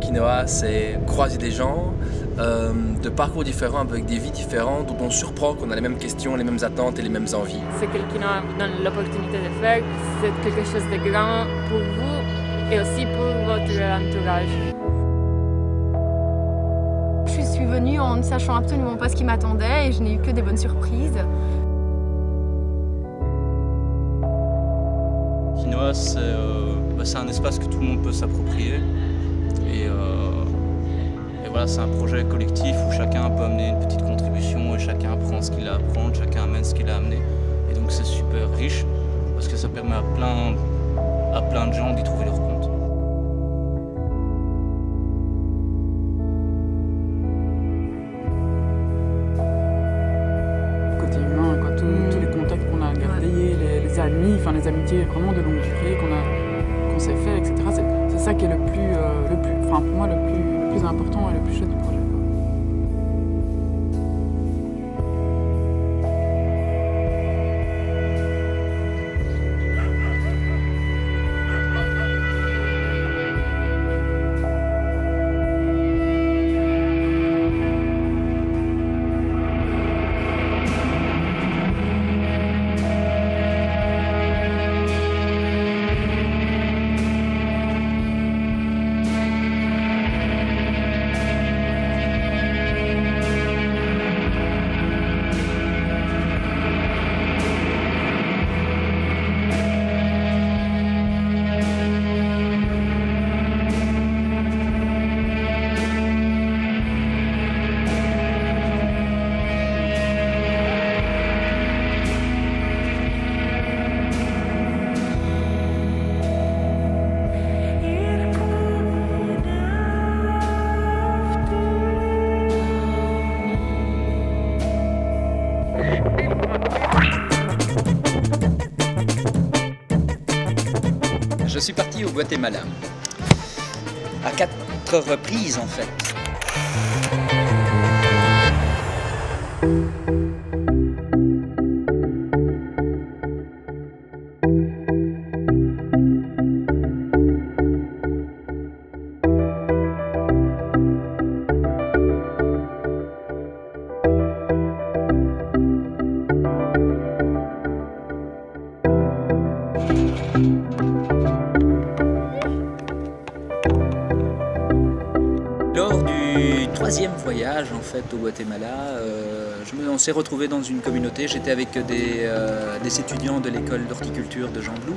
quinoa, c'est croiser des gens de parcours différents avec des vies différentes, où on surprend qu'on a les mêmes questions, les mêmes attentes et les mêmes envies. Ce que le quinoa vous donne l'opportunité de faire, c'est quelque chose de grand pour vous et aussi pour votre entourage. Je suis venue en ne sachant absolument pas ce qui m'attendait et je n'ai eu que des bonnes surprises. Quinoa, c'est un espace que tout le monde peut s'approprier. Et voilà, c'est un projet collectif où chacun peut amener une petite contribution et chacun apprend ce qu'il a à apprendre, chacun amène ce qu'il a amené. Et donc c'est super riche parce que ça permet à plein de gens d'y trouver leur compte. Côté humain, quoi, tous les contacts qu'on a gardés, les amis, enfin les amitiés vraiment de longue durée qu'on s'est fait, etc. C'est ça qui est pour moi le plus important et le plus chouette du projet. Je suis parti au Guatemala, à 4 reprises en fait. Lors du 3e voyage en fait au Guatemala, on s'est retrouvé dans une communauté. J'étais avec des étudiants de l'école d'horticulture de Jean Blou.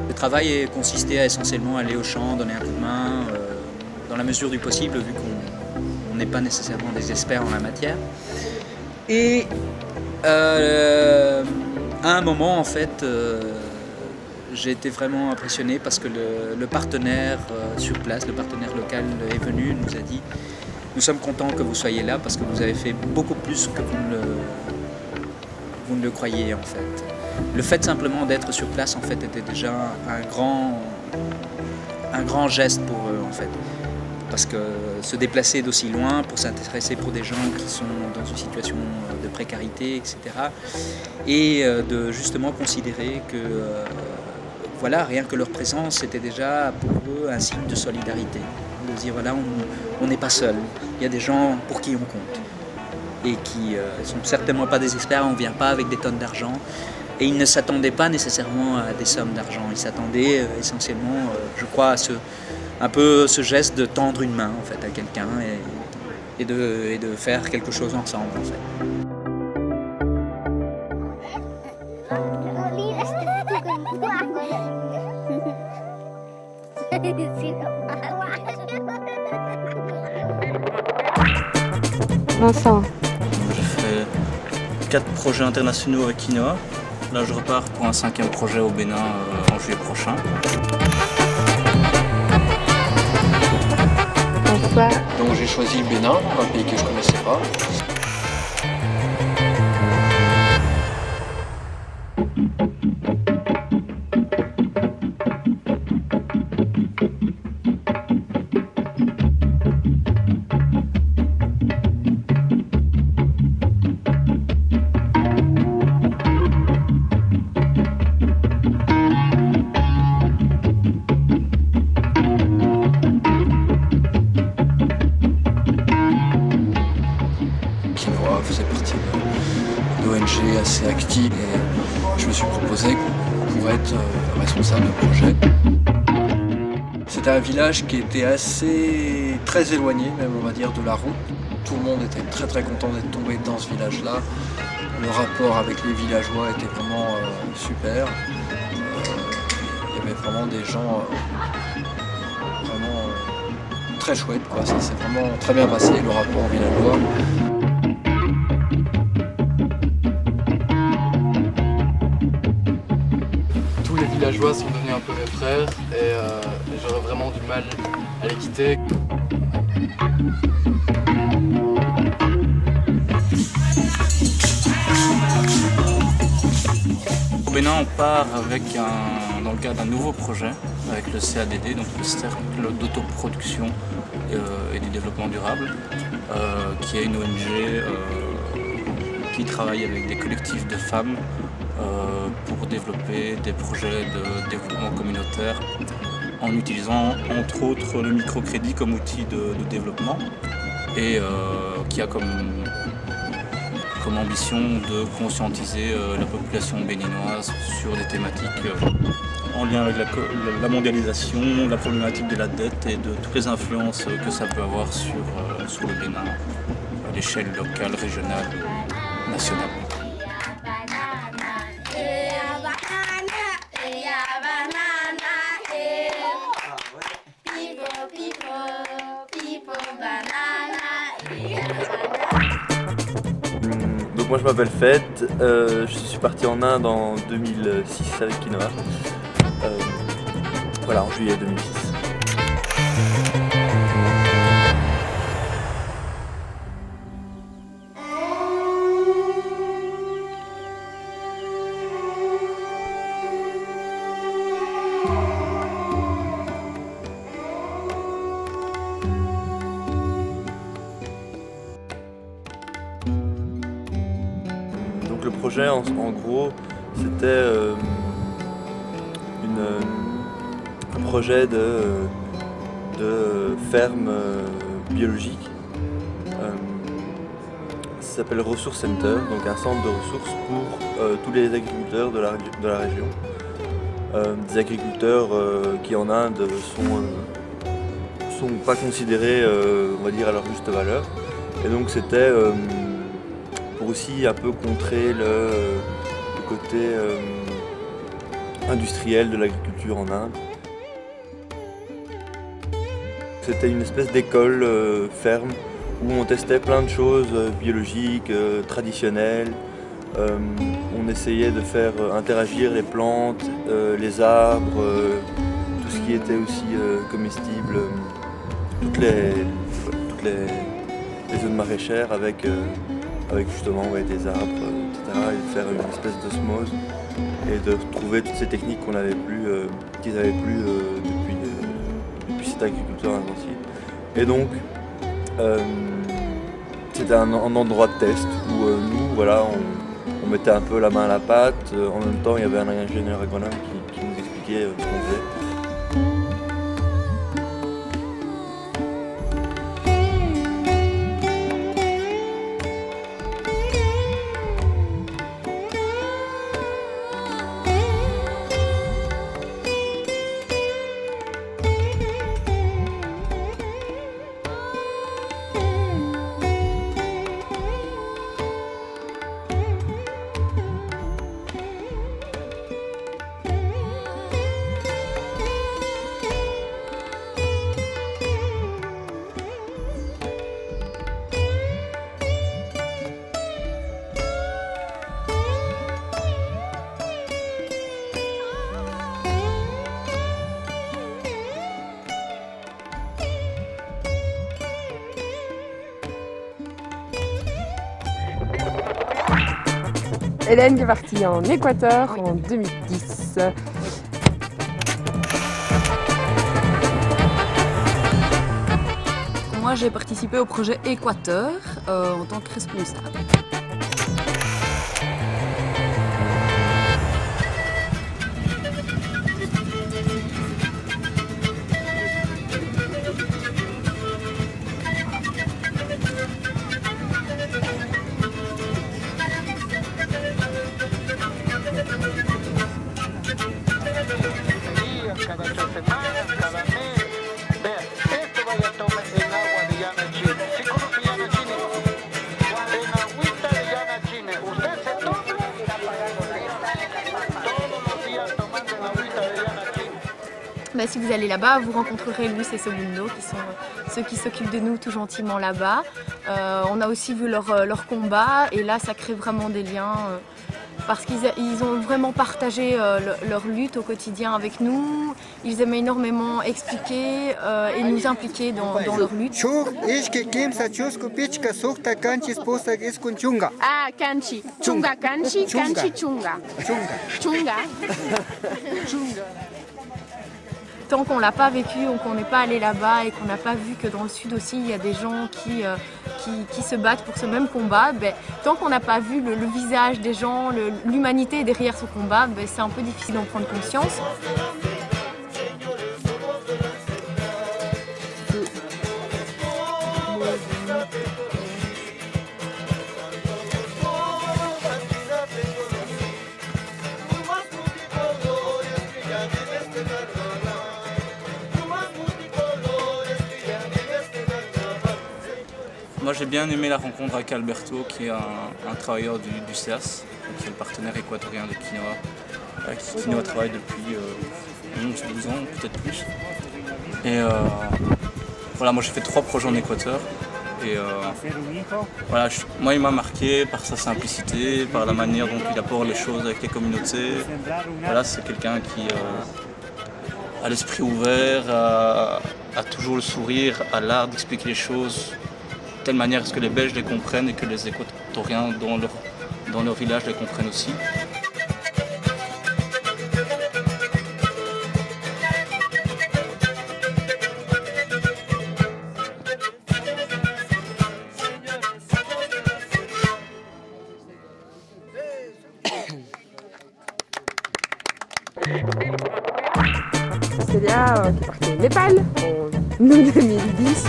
Le travail consistait à essentiellement aller au champ, donner un coup de main, dans la mesure du possible, vu qu'on n'est pas nécessairement des experts en la matière. Et à un moment en fait, j'ai été vraiment impressionné parce que le partenaire sur place, le partenaire local est venu, nous a dit « Nous sommes contents que vous soyez là parce que vous avez fait beaucoup plus que vous ne le croyez en fait. » Le fait simplement d'être sur place en fait était déjà un grand geste pour eux en fait. Parce que se déplacer d'aussi loin pour s'intéresser pour des gens qui sont dans une situation de précarité, etc. Et de justement considérer que voilà, rien que leur présence, c'était déjà pour eux un signe de solidarité. De dire, voilà, on n'est pas seul. Il y a des gens pour qui on compte. Et qui ne sont certainement pas des experts, on ne vient pas avec des tonnes d'argent. Et ils ne s'attendaient pas nécessairement à des sommes d'argent. Ils s'attendaient essentiellement, je crois, à un peu ce geste de tendre une main en fait, à quelqu'un et de faire quelque chose ensemble. En fait. Vincent. J'ai fait 4 projets internationaux avec quinoa. Là, je repars pour un 5e projet au Bénin en juillet prochain. François. Donc j'ai choisi le Bénin, un pays que je ne connaissais pas. parti et je me suis proposé pour être responsable de projet. C'était un village qui était très éloigné, même on va dire, de la route. Tout le monde était très très content d'être tombé dans ce village-là. Le rapport avec les villageois était vraiment super. Il y avait vraiment des gens très chouettes, quoi. Ça s'est vraiment très bien passé, le rapport villageois. Tous les villageois sont devenus un peu mes frères et j'aurais vraiment du mal à les quitter. Au Bénin, on part dans le cadre d'un nouveau projet avec le CADD, donc le Cercle d'autoproduction et du développement durable, qui est une ONG qui travaille avec des collectifs de femmes pour développer des projets de développement communautaire en utilisant entre autres le microcrédit comme outil de développement et qui a comme ambition de conscientiser la population béninoise sur des thématiques en lien avec la mondialisation, la problématique de la dette et de toutes les influences que ça peut avoir sur le Bénin à l'échelle locale, régionale, nationale. Donc moi je m'appelle Fed, je suis parti en Inde en 2006 avec Quinoa. Voilà, en juillet 2006. Donc le projet en gros c'était un projet de ferme biologique. Ça s'appelle Resource Center, donc un centre de ressources pour tous les agriculteurs de la région. Des agriculteurs qui en Inde sont pas considérés on va dire à leur juste valeur. Et donc c'était pour aussi un peu contrer le côté industriel de l'agriculture en Inde. C'était une espèce d'école ferme où on testait plein de choses biologiques, traditionnelles. On essayait de faire interagir les plantes, les arbres, tout ce qui était aussi comestible, toutes les zones maraîchères avec justement des arbres, etc. Et de faire une espèce d'osmose et de retrouver toutes ces techniques qu'ils n'avaient plus depuis cette agriculture intensive. Et donc c'était un endroit de test où nous voilà, on mettait un peu la main à la pâte. En même temps il y avait un ingénieur agronome qui nous expliquait ce qu'on faisait. Hélène qui est partie en Équateur en 2010. Moi, j'ai participé au projet Équateur en tant que responsable. Bah, si vous allez là-bas, vous rencontrerez Luis et Segundo, qui sont ceux qui s'occupent de nous tout gentiment là-bas. On a aussi vu leur combat, et là ça crée vraiment des liens, parce qu'ils ont vraiment partagé leur lutte au quotidien avec nous. Ils aimaient énormément expliquer et nous impliquer dans leur lutte. Ah, Kanchi. Chunga, Kanchi, Kanchi, Chunga. Chunga. Tant qu'on ne l'a pas vécu ou qu'on n'est pas allé là-bas et qu'on n'a pas vu que dans le sud aussi il y a des gens qui se battent pour ce même combat, ben, tant qu'on n'a pas vu le visage des gens, l'humanité derrière ce combat, ben, c'est un peu difficile d'en prendre conscience. Moi j'ai bien aimé la rencontre avec Alberto, qui est un travailleur du CEAS, qui est le partenaire équatorien de Quinoa, avec qui Quinoa travaille depuis 11-12 ans, peut-être plus. Et voilà, moi j'ai fait 3 projets en Équateur. Et voilà, moi il m'a marqué par sa simplicité, par la manière dont il apporte les choses avec les communautés. Voilà, c'est quelqu'un qui a l'esprit ouvert, a toujours le sourire, a l'art d'expliquer les choses de telle manière à ce que les Belges les comprennent et que les Équatoriens dans leur village les comprennent aussi. Célia qui est partie au Népal en 2010.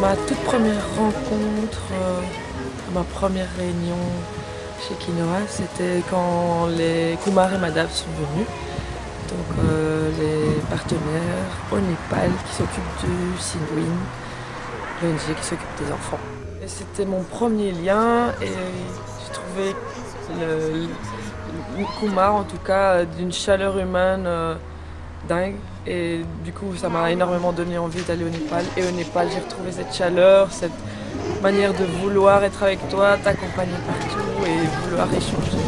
Ma toute première rencontre, ma première réunion chez Quinoa, c'était quand les Kumar et Madhav sont venus. Donc les partenaires au Népal qui s'occupent du Sinwin, l'ONG qui s'occupe des enfants. Et c'était mon premier lien et j'ai trouvé le Kumar en tout cas d'une chaleur humaine dingue. Et du coup, ça m'a énormément donné envie d'aller au Népal. Et au Népal, j'ai retrouvé cette chaleur, cette manière de vouloir être avec toi, t'accompagner partout et vouloir échanger.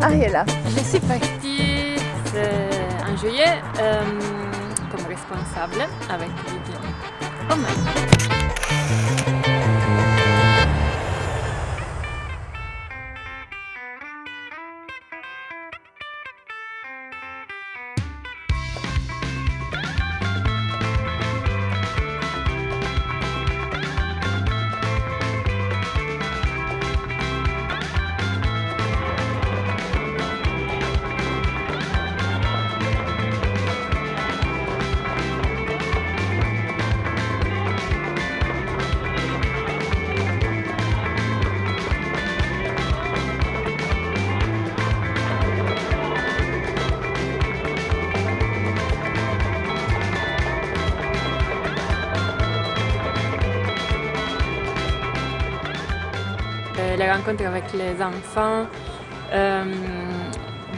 Ariella. Je suis partie en juillet comme responsable avec Vivian. Oh my. rencontres avec les enfants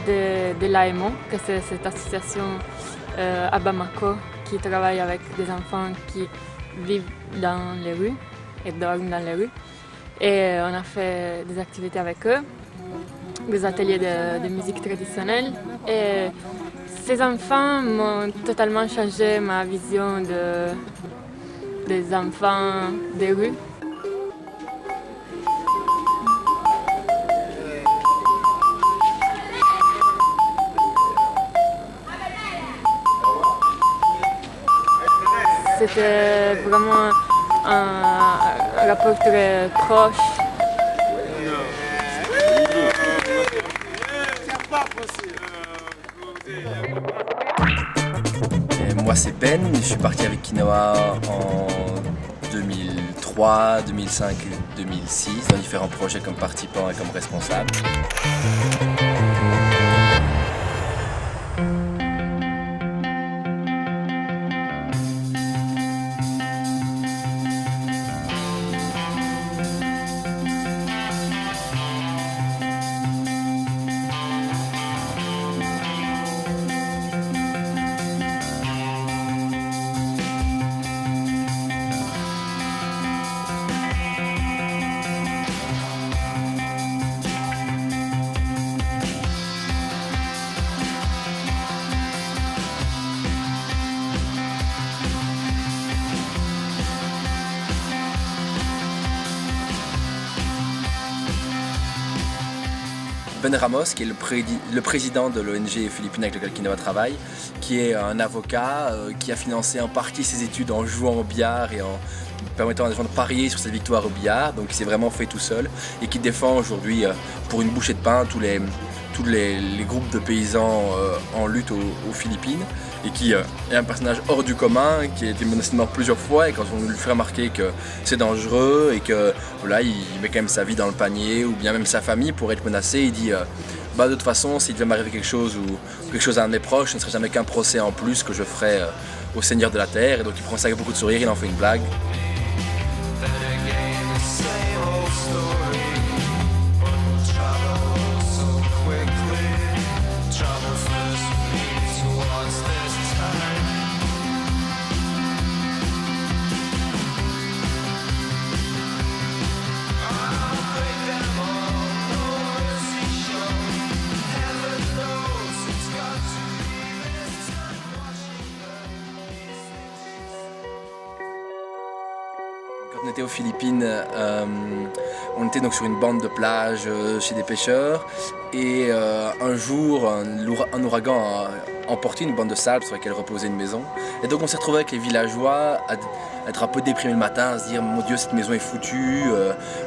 de l'AEMO, que c'est cette association à Bamako qui travaille avec des enfants qui vivent dans les rues et dorment dans les rues. Et on a fait des activités avec eux, des ateliers de musique traditionnelle. Et ces enfants m'ont totalement changé ma vision des enfants des rues. C'était vraiment un rapport très proche. Et moi c'est Ben, je suis parti avec Quinoa en 2003, 2005 et 2006 dans différents projets comme participant et comme responsable. Ben Ramos, qui est le président de l'ONG philippine avec laquelle Quinoa travaille, qui est un avocat qui a financé en partie ses études en jouant au billard et en permettant à des gens de parier sur ses victoires au billard, donc il s'est vraiment fait tout seul et qui défend aujourd'hui pour une bouchée de pain tous les groupes de paysans en lutte aux Philippines et qui est un personnage hors du commun, qui a été menacé de mort plusieurs fois et quand on lui fait remarquer que c'est dangereux et que voilà, il met quand même sa vie dans le panier ou bien même sa famille pour être menacé, il dit de toute façon s'il devait m'arriver quelque chose ou quelque chose à un de mes proches, ce ne serait jamais qu'un procès en plus que je ferais au Seigneur de la Terre et donc il prend ça avec beaucoup de sourire, il en fait une blague. Quand on était aux Philippines, on était donc sur une bande de plage chez des pêcheurs et un jour, un ouragan a emporté une bande de sable sur laquelle reposait une maison. Et donc on s'est retrouvé avec les villageois à être un peu déprimés le matin, à se dire mon Dieu cette maison est foutue,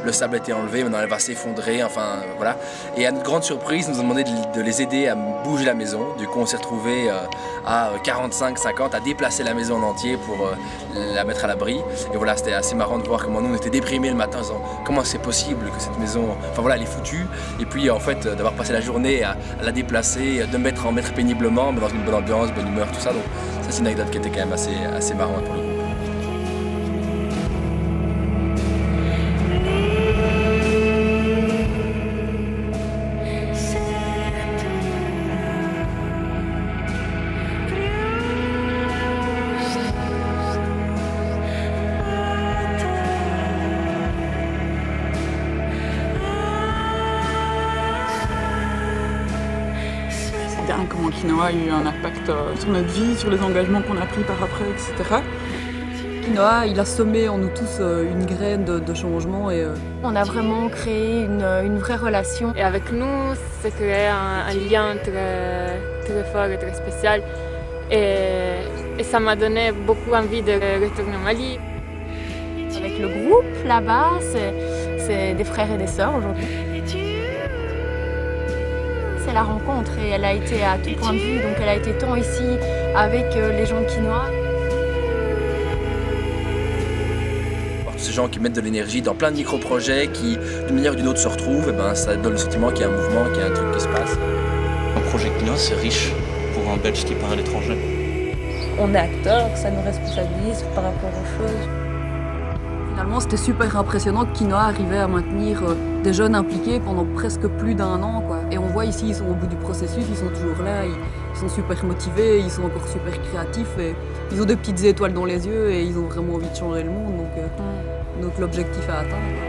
le sable a été enlevé, maintenant elle va s'effondrer, enfin voilà. Et à notre grande surprise, ils nous ont demandé de les aider à bouger la maison. Du coup on s'est retrouvé à 45-50 à déplacer la maison en entier pour la mettre à l'abri. Et voilà, c'était assez marrant de voir comment nous on était déprimés le matin en disant comment c'est possible que cette maison, enfin voilà, elle est foutue. Et puis en fait d'avoir passé la journée à la déplacer, de en mettre péniblement, mais dans une bonne ambiance, bonne humeur, tout ça. Donc ça c'est une anecdote qui était quand même assez marrante pour le coup. Comment Quinoa a eu un impact sur notre vie, sur les engagements qu'on a pris par après, etc. Quinoa, il a semé en nous tous une graine de changement et on a vraiment créé une vraie relation. Et avec nous, c'est créé un lien très, très fort et très spécial. Et ça m'a donné beaucoup envie de retourner au Mali. Avec le groupe là-bas, c'est des frères et des sœurs aujourd'hui. C'est la rencontre et elle a été à tout point de vue, donc elle a été tant ici avec les gens de Quinoa. Ces gens qui mettent de l'énergie dans plein de micro-projets qui, d'une manière ou d'une autre, se retrouvent, et ben, ça donne le sentiment qu'il y a un mouvement, qu'il y a un truc qui se passe. Un projet Quinoa, c'est riche pour un Belge qui part à l'étranger. On est acteur, ça nous responsabilise par rapport aux choses. Finalement, c'était super impressionnant que Quinoa arrivait à maintenir des jeunes impliqués pendant presque plus d'1 an, quoi. Et on voit ici, ils sont au bout du processus, ils sont toujours là, ils sont super motivés, ils sont encore super créatifs et ils ont des petites étoiles dans les yeux et ils ont vraiment envie de changer le monde. Donc l'objectif est atteint.